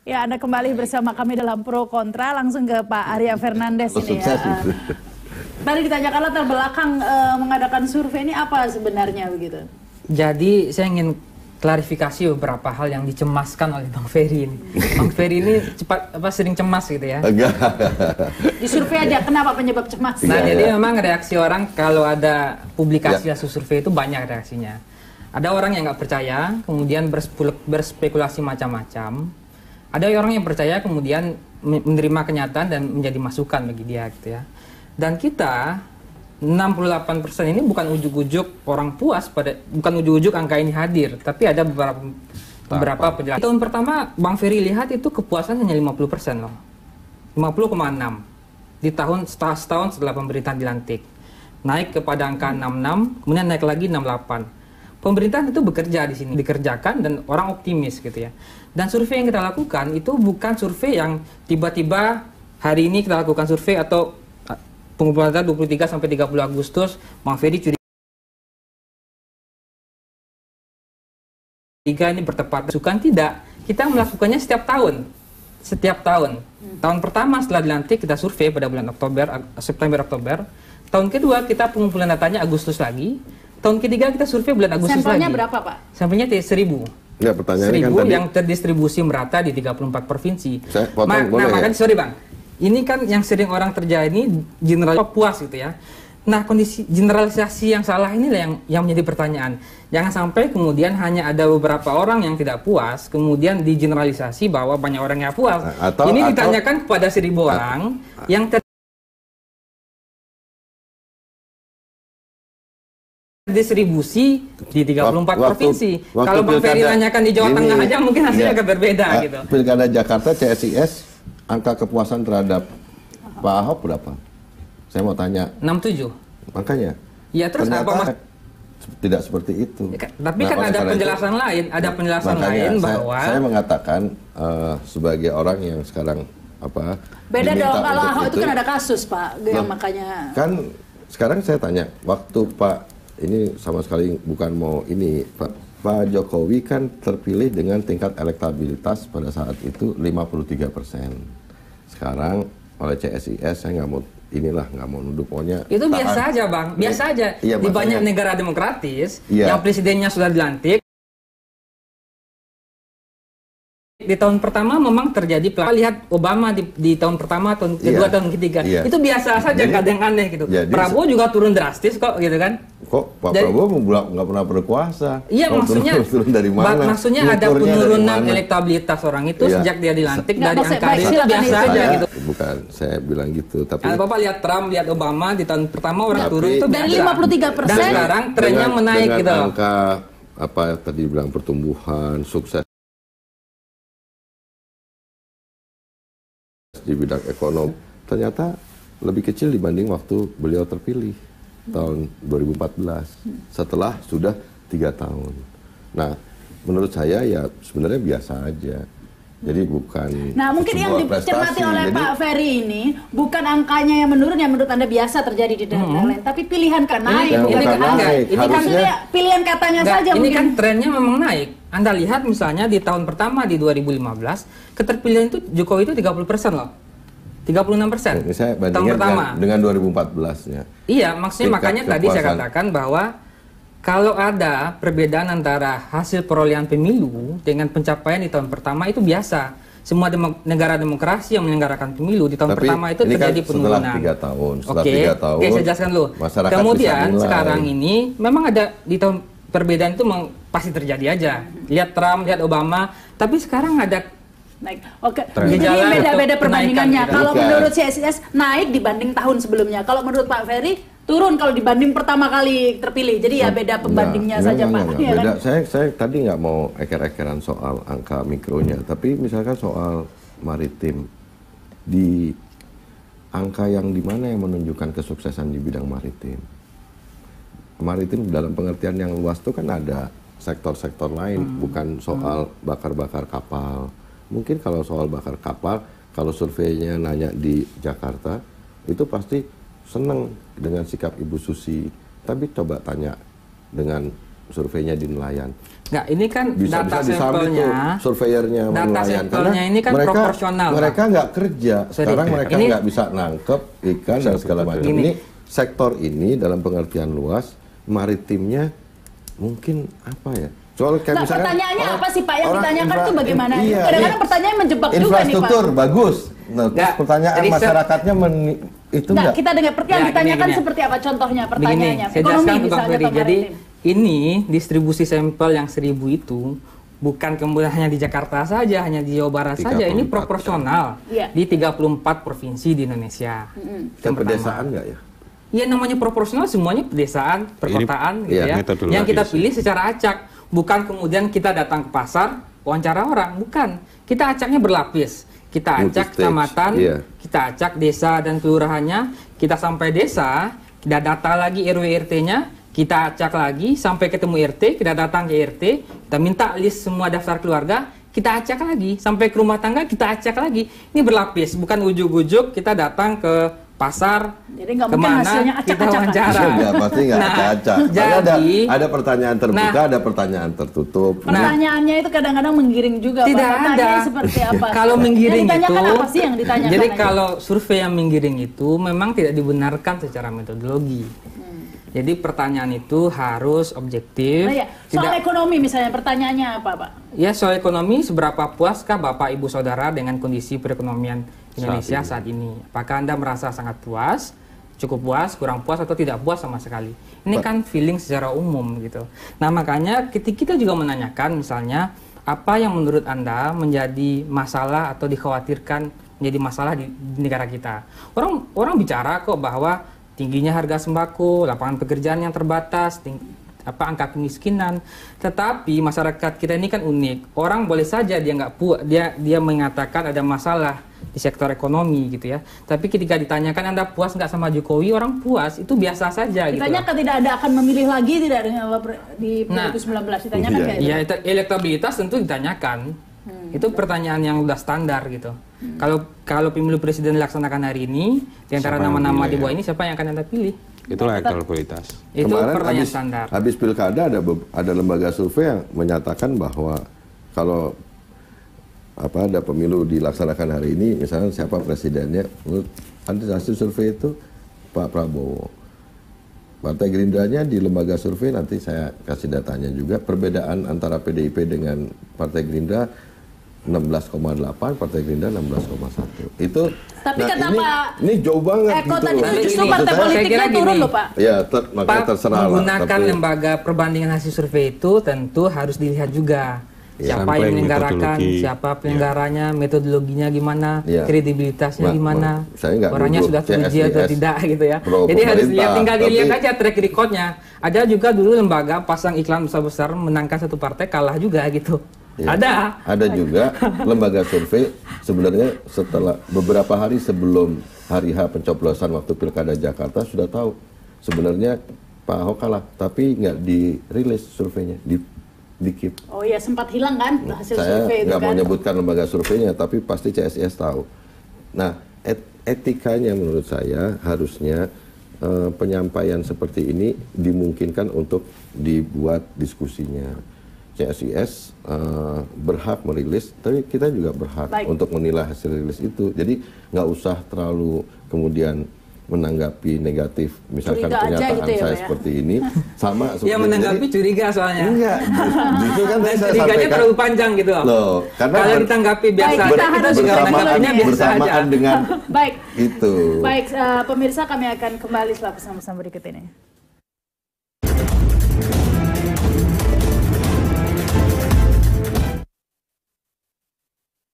Ya, Anda kembali bersama kami dalam Pro Kontra, langsung ke Pak Arya Fernandes ini ya. Tadi ditanyakan latar belakang mengadakan survei ini apa sebenarnya begitu? Jadi saya ingin klarifikasi beberapa hal yang dicemaskan oleh Bang Ferry ini. Bang Ferry ini sering cemas gitu ya. Di survei aja, kenapa penyebab cemas? Nah, jadi memang reaksi orang kalau ada publikasi hasil survei itu banyak reaksinya. Ada orang yang nggak percaya, kemudian berspekulasi macam-macam. Ada orang yang percaya kemudian menerima kenyataan dan menjadi masukan bagi dia gitu ya. Dan kita 68% ini bukan ujuk-ujuk orang puas bukan ujuk-ujuk angka ini hadir, tapi ada beberapa penjelasan. Tahun pertama Bang Ferry lihat itu kepuasan hanya 50% loh. 50,6 di setahun setelah pemerintahan dilantik. Naik kepada angka 66, kemudian naik lagi 68. Pemerintahan itu bekerja di sini, dikerjakan dan orang optimis gitu ya. Dan survei yang kita lakukan itu bukan survei yang tiba-tiba hari ini kita lakukan survei atau pengumpulan data 23 sampai 30 Agustus, Bang Ferry curiga ini bertepatan. Bukan tidak, kita melakukannya setiap tahun. Setiap tahun. Tahun pertama setelah dilantik kita survei pada bulan September-Oktober. Tahun kedua kita pengumpulan datanya Agustus lagi. Tahun ketiga kita survei bulan Agustus Sampelnya lagi. Berapa, Pak? Sampelnya 1.000. Ya, pertanyaannya 1.000 kan tadi yang terdistribusi merata di 34 provinsi. Saya potong, boleh makanya ya? sorry Bang, ini kan yang sering orang terjadi ini general puas gitu ya. Nah, kondisi generalisasi yang salah inilah yang menjadi pertanyaan. Jangan sampai kemudian hanya ada beberapa orang yang tidak puas, kemudian digeneralisasi bahwa banyak orang yang puas. Ini ditanyakan kepada 1.000 orang yang distribusi di 34 provinsi. Kalau Bang Ferry nanyakan di Jawa Tengah aja mungkin hasilnya agak berbeda gitu. Pilkada Jakarta CSIS angka kepuasan terhadap Pak Ahok berapa? Saya mau tanya. 67. Makanya. Ya terus apa Mas? Tidak seperti itu. Ya, tapi kan ada penjelasan lain, ada penjelasan lain bahwa saya mengatakan sebagai orang yang sekarang beda dong kalau Ahok itu kan ada kasus Pak, yang makanya kan sekarang saya tanya waktu Pak ini sama sekali bukan mau ini Pak Jokowi kan terpilih dengan tingkat elektabilitas pada saat itu 53%. Sekarang oleh CSIS saya nggak mau nuduh pokoknya. Itu biasa aja Bang, biasa aja. Iya, di banyak negara demokratis iya, yang presidennya sudah dilantik. Di tahun pertama memang terjadi lihat Obama di tahun pertama, tahun kedua, tahun ketiga. Itu biasa saja, kadang aneh gitu. Prabowo juga turun drastis kok gitu kan. Kok Pak Prabowo nggak pernah berkuasa? Iya, maksudnya turun dari mana? Maksudnya ada penurunan elektabilitas orang itu sejak dia dilantik dari angka itu biasa aja gitu. Bukan, saya bilang gitu, tapi Bapak lihat Trump, lihat Obama di tahun pertama orang turun itu dari 53%. Dan sekarang trennya menaik gitu. Angka tadi bilang pertumbuhan, sukses di bidang ekonomi ternyata lebih kecil dibanding waktu beliau terpilih tahun 2014 setelah sudah 3 tahun. Nah, menurut saya ya sebenarnya biasa aja. Jadi bukan. Nah, mungkin yang dicermati oleh Pak Ferry ini bukan angkanya yang menurun yang menurut Anda biasa terjadi di daerah lain, tapi pilihan kan naik. Ini kan pilihan katanya saja. Ini kan trennya memang naik. Anda lihat misalnya di tahun pertama di 2015 keterpilihan itu Jokowi itu 30% loh. 36%. Saya tahun pertama dengan 2014-nya. Iya, maksudnya makanya tadi saya katakan bahwa kalau ada perbedaan antara hasil perolehan pemilu dengan pencapaian di tahun pertama itu biasa. Semua negara demokrasi yang menyelenggarakan pemilu di tahun pertama itu terjadi penurunan. Setelah 3 tahun, Oke, saya jelaskan dulu. Kemudian sekarang ini memang ada di tahun perbedaan itu pasti terjadi aja. Lihat Trump, lihat Obama, tapi sekarang ada naik. Oke, jadi beda-beda perbandingannya. Kalau menurut CSIS naik dibanding tahun sebelumnya. Kalau menurut Pak Ferry turun kalau dibanding pertama kali terpilih. Jadi ya beda pembandingnya saja Pak. Beda. Kan? Saya tadi nggak mau eker-ekeran soal angka mikronya, tapi misalkan soal maritim di angka yang dimana yang menunjukkan kesuksesan di bidang maritim. Maritim dalam pengertian yang luas itu kan ada sektor-sektor lain, bukan soal bakar-bakar kapal. Mungkin kalau soal bakar kapal, kalau surveinya nanya di Jakarta, itu pasti senang dengan sikap Ibu Susi. Tapi coba tanya dengan surveinya di nelayan. Nggak, ini kan Bisa data disambit sampelnya, tuh surveyornya data nelayan. sampelnya ini kan mereka, proporsional. Mereka nggak kerja, sekarang mereka ini nggak bisa nangkep ikan dan segala macam. Ini sektor ini dalam pengertian luas, maritimnya mungkin apa ya? Soal kayak misalkan pertanyaannya apa sih Pak yang ditanyakan tuh bagaimana? Iya, Kadang-kadang pertanyaan menjebak juga nih Pak. Infrastruktur bagus. Nah, terus pertanyaan jadi masyarakatnya itu Nggak, enggak. kita dengar yang ditanyakan gini. seperti apa contohnya Begini, pertanyaannya? saya Ekonomi jelaskan ke Bang misalnya Ferry. atau Jadi maritim. ini distribusi sampel yang 1000 itu bukan kemudian hanya di Jakarta saja, hanya di Jawa Barat saja. Ini 34, proporsional Iya. di 34 provinsi di Indonesia. Yang pedesaan nggak ya? Ya namanya proporsional, semuanya pedesaan, perkotaan gitu iya, ya. metodologis. Yang kita pilih secara acak, bukan kemudian kita datang ke pasar wawancara orang, bukan. Kita acaknya berlapis. Kita acak Multi-stage, kecamatan, iya. kita acak desa dan kelurahannya, kita sampai desa, kita data lagi RW RT-nya, kita acak lagi sampai ketemu RT, kita datang ke RT, kita minta list semua daftar keluarga, kita acak lagi sampai ke rumah tangga, kita acak lagi. Ini berlapis, bukan ujuk-ujuk kita datang ke pasar. Jadi nggak mungkin kemana hasilnya kita acak-acakan. wawancara. Enggak, pasti nggak Nah, acak. jadi Ada pertanyaan terbuka, ada pertanyaan tertutup. Pertanyaannya itu kadang-kadang menggiring juga Pak. Tidak Pertanyaannya ada. seperti apa? Kalau menggiring yang ditanyakan itu, apa sih yang ditanyakan? jadi aja? kalau survei yang menggiring itu memang tidak dibenarkan secara metodologi. Jadi pertanyaan itu harus objektif. Nah, ya. Soal ekonomi misalnya pertanyaannya apa Pak? Ya soal ekonomi, seberapa puaskah Bapak Ibu Saudara dengan kondisi perekonomian Indonesia saat ini? Apakah Anda merasa sangat puas, cukup puas, kurang puas, atau tidak puas sama sekali? Ini kan feeling secara umum gitu. Nah makanya ketika kita juga menanyakan misalnya apa yang menurut Anda menjadi masalah atau dikhawatirkan menjadi masalah di negara kita. Orang bicara kok bahwa tingginya harga sembako, lapangan pekerjaan yang terbatas, angka kemiskinan. Tetapi masyarakat kita ini kan unik. Orang boleh saja dia nggak puas, dia mengatakan ada masalah di sektor ekonomi gitu ya. Tapi ketika ditanyakan Anda puas nggak sama Jokowi, orang puas itu biasa saja. Ditanyakan tidak ada akan memilih lagi tidak dengan di 2019 ditanyakan kayak ya itu elektabilitas tentu ditanyakan. Itu pertanyaan yang udah standar gitu. Kalau pemilu presiden dilaksanakan hari ini, di antara nama-nama di bawah ini siapa yang akan Anda pilih? Itulah elektabilitas. Itu Kemarin pertanyaan standar. habis pilkada ada lembaga survei yang menyatakan bahwa kalau ada pemilu dilaksanakan hari ini, misalnya siapa presidennya, menurut hasil survei itu Pak Prabowo. Partai Gerindranya di lembaga survei nanti saya kasih datanya juga, perbedaan antara PDIP dengan Partai Gerindra 16,8, Partai Gerindra 16,1. Itu Tapi kata Pak ini jauh banget Eko gitu tadi loh. itu justru Gini, partai saya politiknya kira turun gini. loh Pak. Ya, makanya terserah lah. Menggunakan tapi- lembaga perbandingan hasil survei itu tentu harus dilihat juga. Ya. Siapa yang Sampling, menyelenggarakan, metodologi. siapa penyelenggaranya, metodologinya gimana, Ya. kredibilitasnya gimana, saya nggak orangnya duduk sudah teruji atau CSIS tidak gitu ya. pro Jadi harus pemerintah, ya tinggal dilihat tapi- aja track recordnya. Ada juga dulu lembaga pasang iklan besar-besar menangkan satu partai kalah juga gitu. Ya. Ada. Ada juga lembaga survei sebenarnya setelah beberapa hari sebelum hari H pencoblosan waktu Pilkada Jakarta sudah tahu sebenarnya Pak Ahok kalah, tapi nggak dirilis surveinya, di keep. Oh iya sempat hilang kan hasil Saya survei itu nggak kan. mau nyebutkan lembaga surveinya, tapi pasti CSIS tahu. Nah, etikanya menurut saya harusnya penyampaian seperti ini dimungkinkan untuk dibuat diskusinya. CSIS berhak merilis, tapi kita juga berhak untuk menilai hasil rilis itu. Jadi nggak usah terlalu kemudian menanggapi negatif, misalkan Curiga aja pernyataan gitu ya, saya Pak ya? seperti ini, sama seperti Ya menanggapi curiga soalnya. enggak, justru kan Dan saya curiganya sampaikan terlalu panjang gitu loh, karena kalau ditanggapi biasa Baik, aja, kita kita harus juga bersamaan- menanggapinya biasa aja. bersamaan dengan Baik. itu. Baik, pemirsa kami akan kembali setelah pesan-pesan berikut ini.